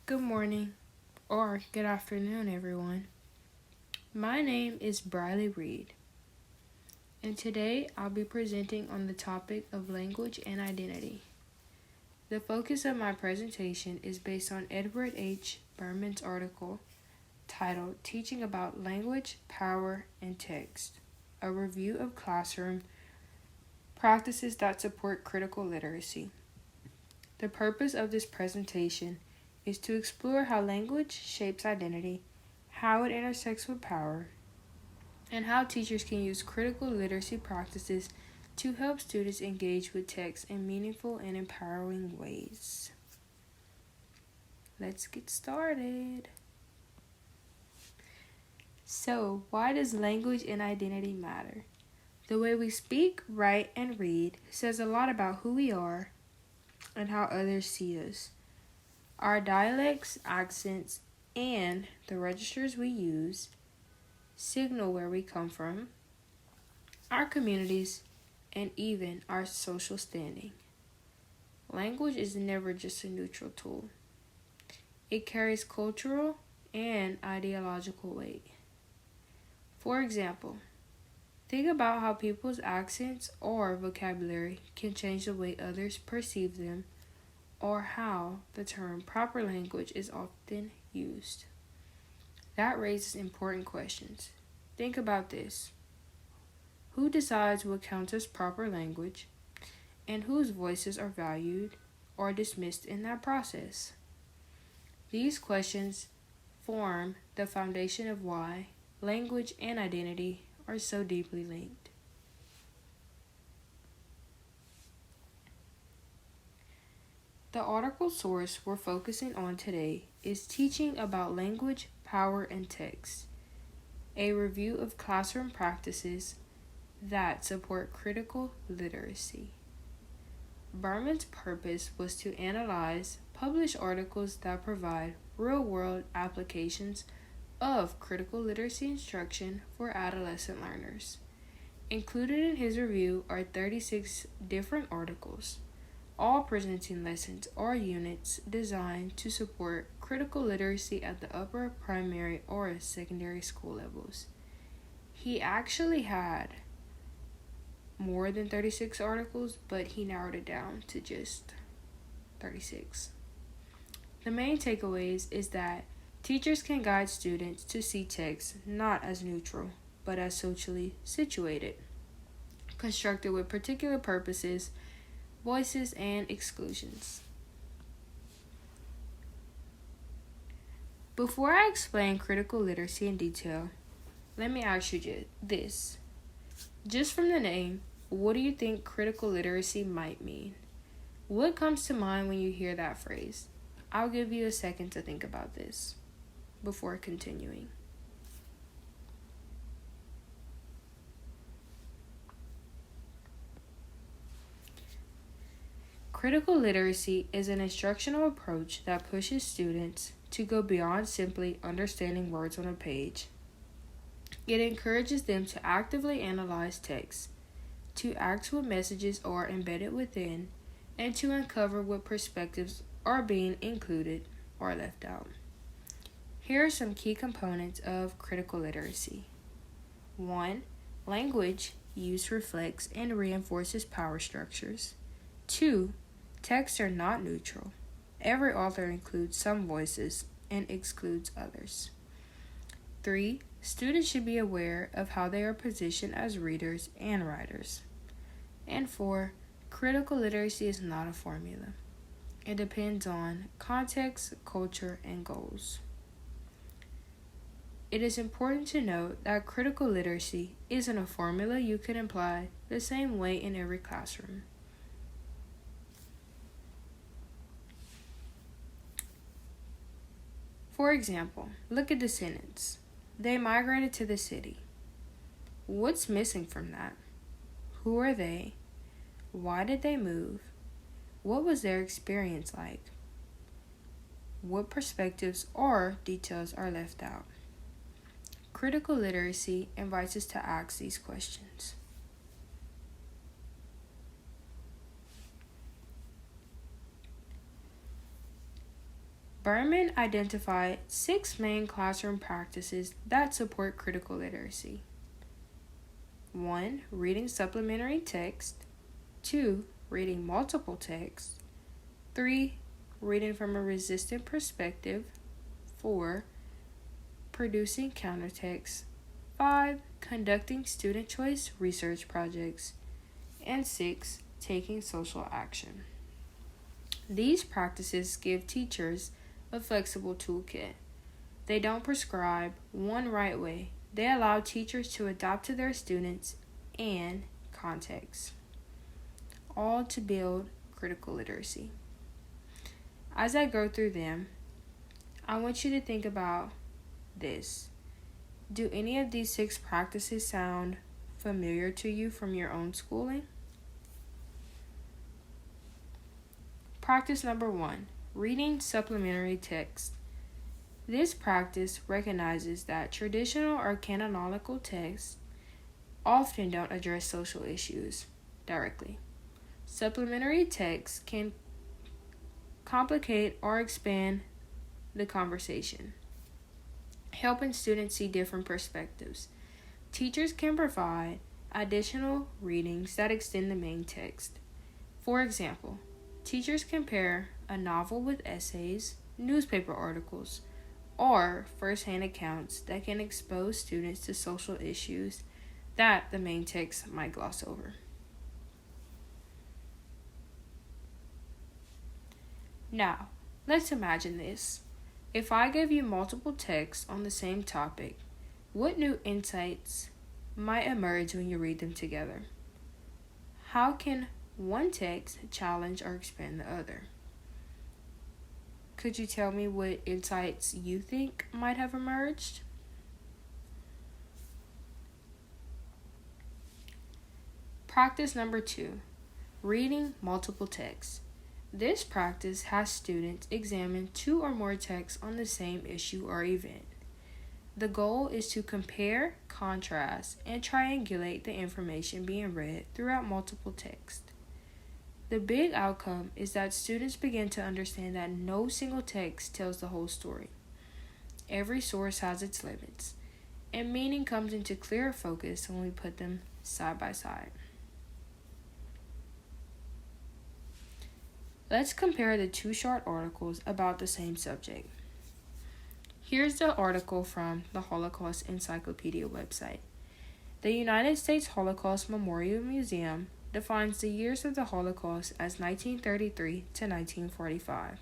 Good morning or good afternoon, everyone. My name is Briley Reed, and today I'll be presenting on the topic of language and identity. The focus of my presentation is based on Edward H. Berman's article titled Teaching About Language, Power, and Text, a review of classroom practices that support critical literacy. The purpose of this presentation is to explore how language shapes identity, how it intersects with power, and how teachers can use critical literacy practices to help students engage with text in meaningful and empowering ways. Let's get started. So, why does language and identity matter? The way we speak, write, and read says a lot about who we are and how others see us. Our dialects, accents, and the registers we use signal where we come from, our communities, and even our social standing. Language is never just a neutral tool. It carries cultural and ideological weight. For example, think about how people's accents or vocabulary can change the way others perceive them, or how the term proper language is often used. That raises important questions. Think about this. Who decides what counts as proper language, and whose voices are valued or dismissed in that process? These questions form the foundation of why language and identity are so deeply linked. The article source we're focusing on today is Teaching About Language, Power, and Text, a review of classroom practices that support critical literacy. Berman's purpose was to analyze published articles that provide real-world applications of critical literacy instruction for adolescent learners. Included in his review are 36 different articles, all presenting lessons or units designed to support critical literacy at the upper primary or secondary school levels. He actually had more than 36 articles, but he narrowed it down to just 36. The main takeaways is that teachers can guide students to see text not as neutral, but as socially situated, constructed with particular purposes, voices, and exclusions. Before I explain critical literacy in detail, let me ask you this. Just from the name, what do you think critical literacy might mean? What comes to mind when you hear that phrase? I'll give you a second to think about this before continuing. Critical literacy is an instructional approach that pushes students to go beyond simply understanding words on a page. It encourages them to actively analyze text, to act what messages are embedded within, and to uncover what perspectives are being included or left out. Here are some key components of critical literacy. 1. Language use reflects and reinforces power structures. 2. Texts are not neutral. Every author includes some voices and excludes others. 3. Students should be aware of how they are positioned as readers and writers. And 4. Critical literacy is not a formula. It depends on context, culture, and goals. It is important to note that critical literacy isn't a formula you can apply the same way in every classroom. For example, look at the sentence. They migrated to the city. What's missing from that? Who are they? Why did they move? What was their experience like? What perspectives or details are left out? Critical literacy invites us to ask these questions. Berman identified 6 main classroom practices that support critical literacy. 1. Reading supplementary text. 2. Reading multiple texts. 3. Reading from a resistant perspective. 4. Producing countertext. 5. Conducting student choice research projects. And 6. Taking social action. These practices give teachers a flexible toolkit. They don't prescribe one right way. They allow teachers to adapt to their students and context, all to build critical literacy. As I go through them, I want you to think about this. Do any of these 6 practices sound familiar to you from your own schooling? Practice number 1, reading supplementary text. This practice recognizes that traditional or canonical texts often don't address social issues directly. Supplementary texts can complicate or expand the conversation, helping students see different perspectives. Teachers can provide additional readings that extend the main text. For example, teachers can pair a novel with essays, newspaper articles, or first-hand accounts that can expose students to social issues that the main text might gloss over. Now, let's imagine this. If I give you multiple texts on the same topic, what new insights might emerge when you read them together? How can one text challenge or expand the other? Could you tell me what insights you think might have emerged? Practice number 2, reading multiple texts. This practice has students examine 2 or more texts on the same issue or event. The goal is to compare, contrast, and triangulate the information being read throughout multiple texts. The big outcome is that students begin to understand that no single text tells the whole story. Every source has its limits, and meaning comes into clearer focus when we put them side by side. Let's compare the 2 short articles about the same subject. Here's the article from the Holocaust Encyclopedia website. The United States Holocaust Memorial Museum defines the years of the Holocaust as 1933 to 1945.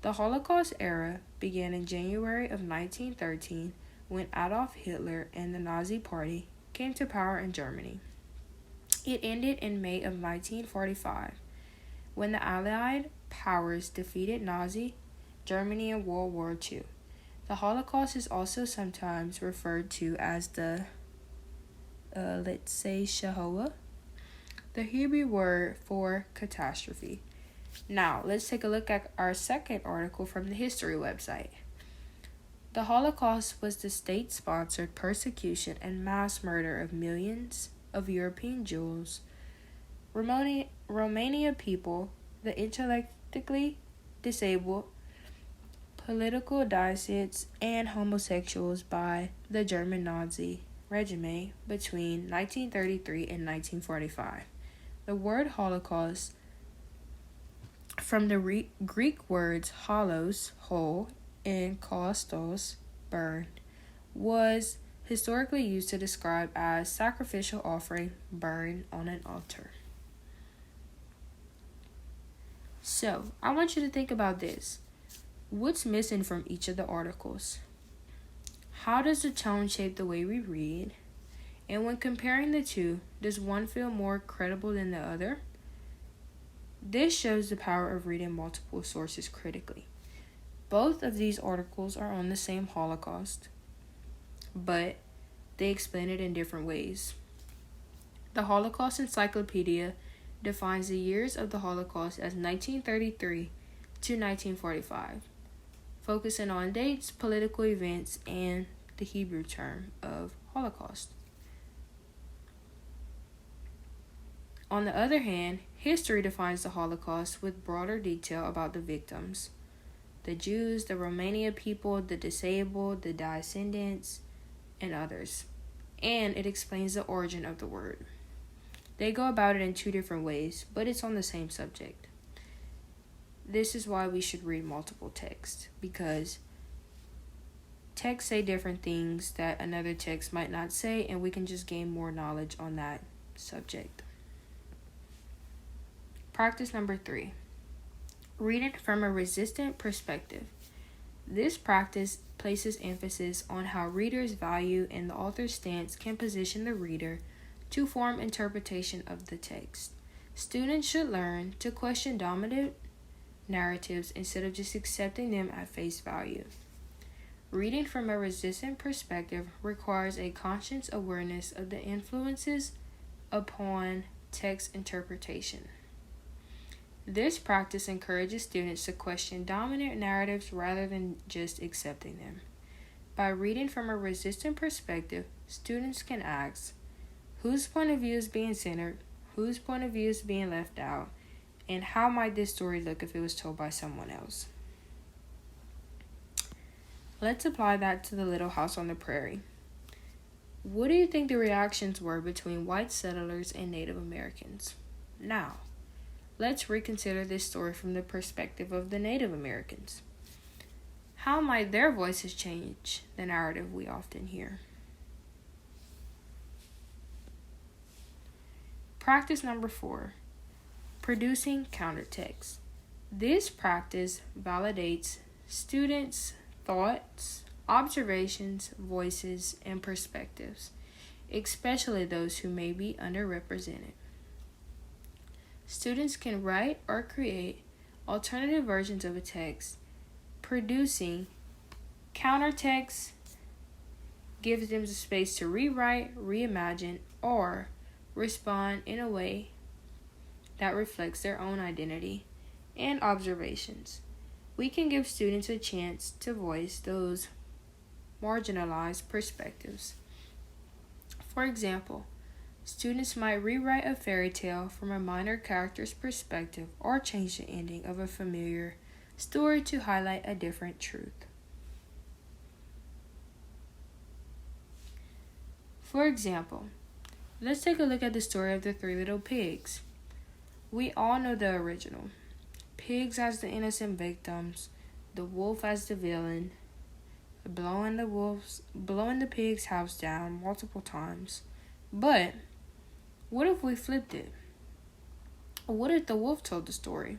The Holocaust era began in January of 1913 when Adolf Hitler and the Nazi Party came to power in Germany. It ended in May of 1945 when the Allied powers defeated Nazi Germany in World War II. The Holocaust is also sometimes referred to as the, Shoah, the Hebrew word for catastrophe. Now, let's take a look at our second article from the history website. The Holocaust was the state-sponsored persecution and mass murder of millions of European Jews, Romanian people, the intellectually disabled, political dissidents, and homosexuals by the German Nazi regime between 1933 and 1945. The word Holocaust, from the Greek words holos, whole, and kaustos, burned, was historically used to describe as sacrificial offering burned on an altar. So, I want you to think about this. What's missing from each of the articles? How does the tone shape the way we read? And when comparing the 2, does one feel more credible than the other? This shows the power of reading multiple sources critically. Both of these articles are on the same Holocaust, but they explain it in different ways. The Holocaust Encyclopedia defines the years of the Holocaust as 1933 to 1945, focusing on dates, political events, and the Hebrew term of Holocaust. On the other hand, history defines the Holocaust with broader detail about the victims, the Jews, the Romania people, the disabled, the descendants, and others. And it explains the origin of the word. They go about it in two different ways, but it's on the same subject. This is why we should read multiple texts, because texts say different things that another text might not say, and we can just gain more knowledge on that subject. Practice number 3. Reading from a resistant perspective. This practice places emphasis on how readers' value and the author's stance can position the reader to form interpretation of the text. Students should learn to question dominant narratives instead of just accepting them at face value. Reading from a resistant perspective requires a conscious awareness of the influences upon text interpretation. This practice encourages students to question dominant narratives rather than just accepting them. By reading from a resistant perspective, students can ask, whose point of view is being centered, whose point of view is being left out, and how might this story look if it was told by someone else? Let's apply that to the Little House on the Prairie. What do you think the reactions were between white settlers and Native Americans? Now, let's reconsider this story from the perspective of the Native Americans. How might their voices change the narrative we often hear? Practice number 4. Producing countertext. This practice validates students' thoughts, observations, voices, and perspectives, especially those who may be underrepresented. Students can write or create alternative versions of a text. Producing countertext gives them the space to rewrite, reimagine, or respond in a way that reflects their own identity and observations. We can give students a chance to voice those marginalized perspectives. For example, students might rewrite a fairy tale from a minor character's perspective or change the ending of a familiar story to highlight a different truth. For example, let's take a look at the story of the 3 Little Pigs. We all know the original. Pigs as the innocent victims, the wolf as the villain, blowing the pig's house down multiple times. But what if we flipped it? What if the wolf told the story?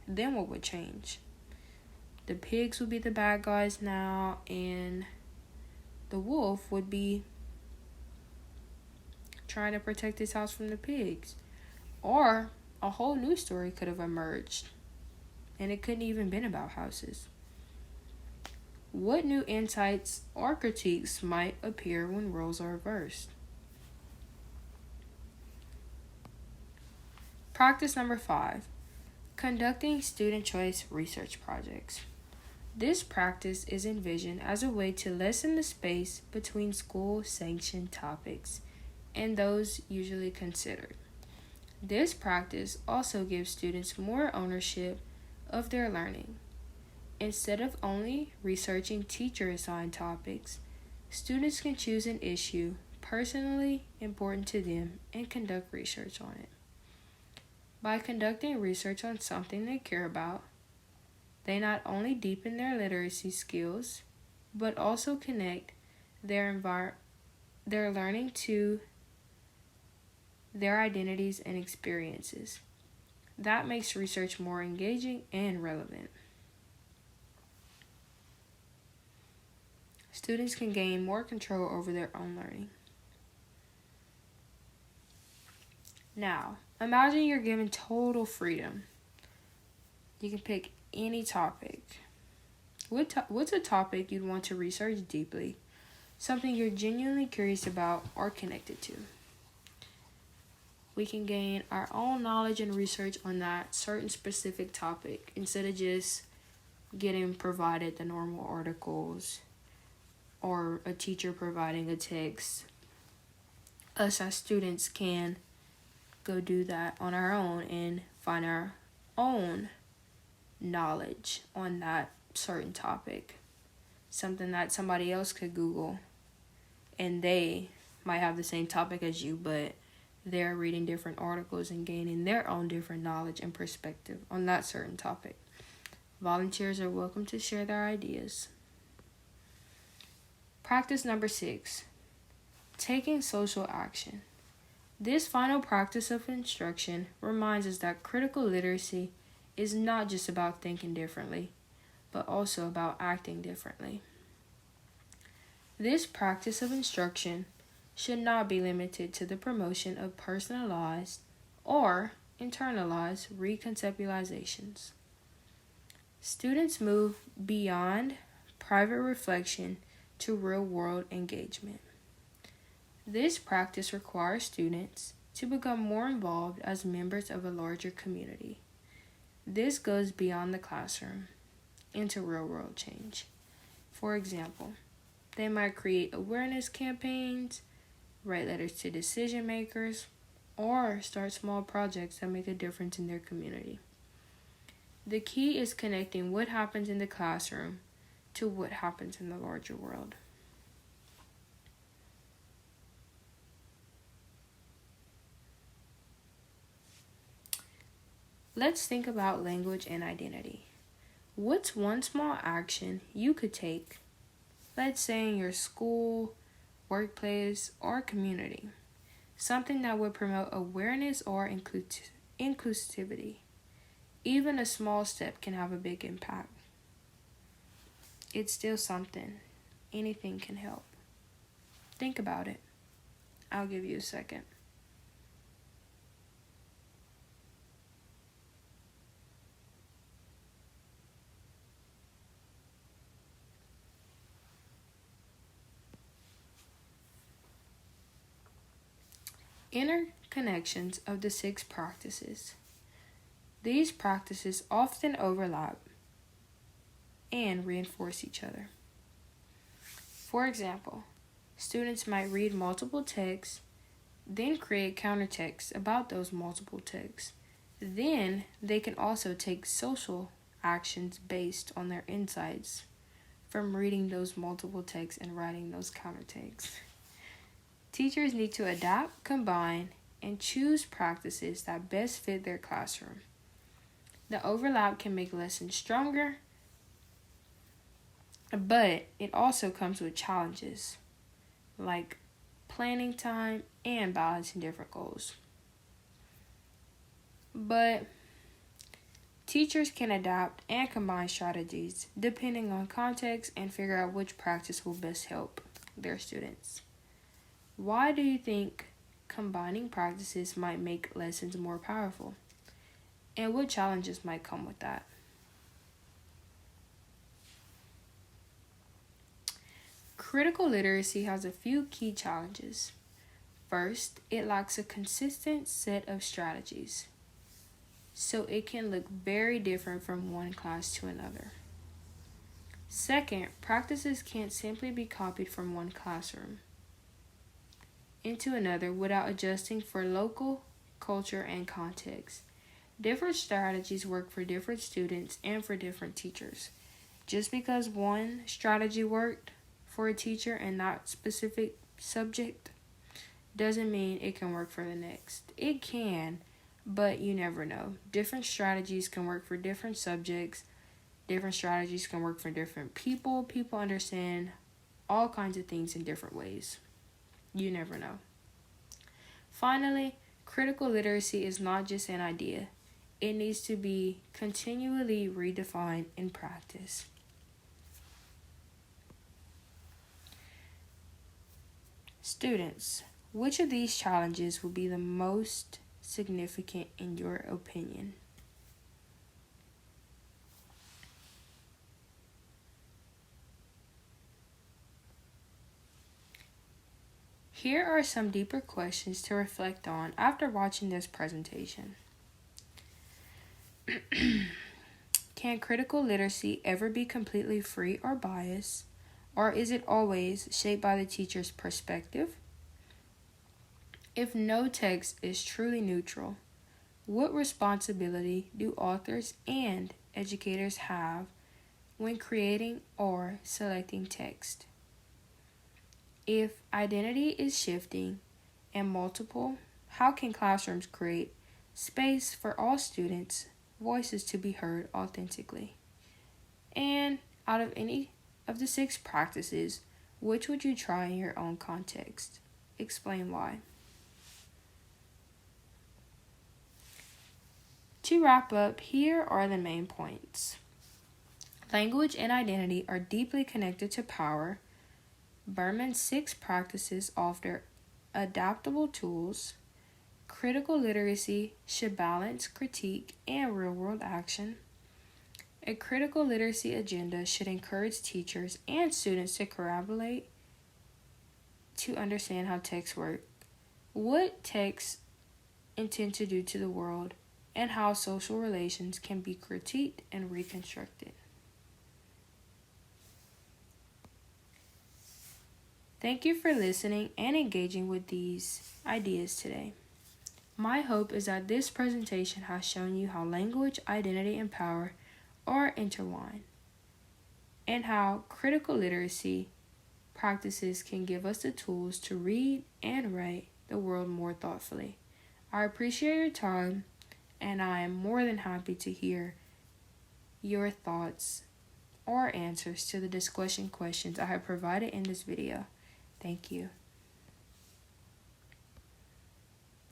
Then what would change? The pigs would be the bad guys now, and the wolf would be trying to protect his house from the pigs. Or a whole new story could have emerged, and it couldn't even been about houses. What new insights or critiques might appear when roles are reversed? Practice number 5. Conducting student choice research projects. This practice is envisioned as a way to lessen the space between school-sanctioned topics and those usually considered. This practice also gives students more ownership of their learning. Instead of only researching teacher-assigned topics, students can choose an issue personally important to them and conduct research on it. By conducting research on something they care about, they not only deepen their literacy skills, but also connect their learning to their identities and experiences. That makes research more engaging and relevant. Students can gain more control over their own learning. Now, imagine you're given total freedom. You can pick any topic. What's a topic you'd want to research deeply? Something you're genuinely curious about or connected to. We can gain our own knowledge and research on that certain specific topic instead of just getting provided the normal articles or a teacher providing a text. Us as students can go do that on our own and find our own knowledge on that certain topic, something that somebody else could Google, and they might have the same topic as you, but they're reading different articles and gaining their own different knowledge and perspective on that certain topic. Volunteers are welcome to share their ideas. Practice number 6, taking social action. This final practice of instruction reminds us that critical literacy is not just about thinking differently, but also about acting differently. This practice of instruction should not be limited to the promotion of personalized or internalized reconceptualizations. Students move beyond private reflection to real-world engagement. This practice requires students to become more involved as members of a larger community. This goes beyond the classroom into real-world change. For example, they might create awareness campaigns, write letters to decision makers, or start small projects that make a difference in their community. The key is connecting what happens in the classroom to what happens in the larger world. Let's think about language and identity. What's one small action you could take, let's say in your school, workplace, or community, something that would promote awareness or inclusivity? Even a small step can have a big impact. It's still something. Anything can help. Think about it. I'll give you a second. Interconnections of the 6 practices. These practices often overlap and reinforce each other. For example, students might read multiple texts, then create countertexts about those multiple texts. Then they can also take social actions based on their insights from reading those multiple texts and writing those countertexts. Teachers need to adapt, combine, and choose practices that best fit their classroom. The overlap can make lessons stronger, but it also comes with challenges, like planning time and balancing different goals. But teachers can adapt and combine strategies depending on context and figure out which practice will best help their students. Why do you think combining practices might make lessons more powerful? And what challenges might come with that? Critical literacy has a few key challenges. First, it lacks a consistent set of strategies, so it can look very different from one class to another. Second, practices can't simply be copied from one classroom into another without adjusting for local culture and context. Different strategies work for different students and for different teachers. Just because one strategy worked for a teacher in that specific subject doesn't mean it can work for the next. It can, but you never know. Different strategies can work for different subjects. Different strategies can work for different people. People understand all kinds of things in different ways. You never know. Finally, critical literacy is not just an idea. It needs to be continually redefined in practice. Students, which of these challenges will be the most significant in your opinion? Here are some deeper questions to reflect on after watching this presentation. Can critical literacy ever be completely free or biased, or is it always shaped by the teacher's perspective? If no text is truly neutral, what responsibility do authors and educators have when creating or selecting text. If identity is shifting and multiple, how can classrooms create space for all students' voices to be heard authentically? And out of any of the 6 practices, which would you try in your own context? Explain why. To wrap up, here are the main points. Language and identity are deeply connected to power. Berman's 6 practices offer adaptable tools. Critical literacy should balance critique and real-world action. A critical literacy agenda should encourage teachers and students to collaborate to understand how texts work, what texts intend to do to the world, and how social relations can be critiqued and reconstructed. Thank you for listening and engaging with these ideas today. My hope is that this presentation has shown you how language, identity, and power are intertwined, and how critical literacy practices can give us the tools to read and write the world more thoughtfully. I appreciate your time, and I am more than happy to hear your thoughts or answers to the discussion questions I have provided in this video. Thank you.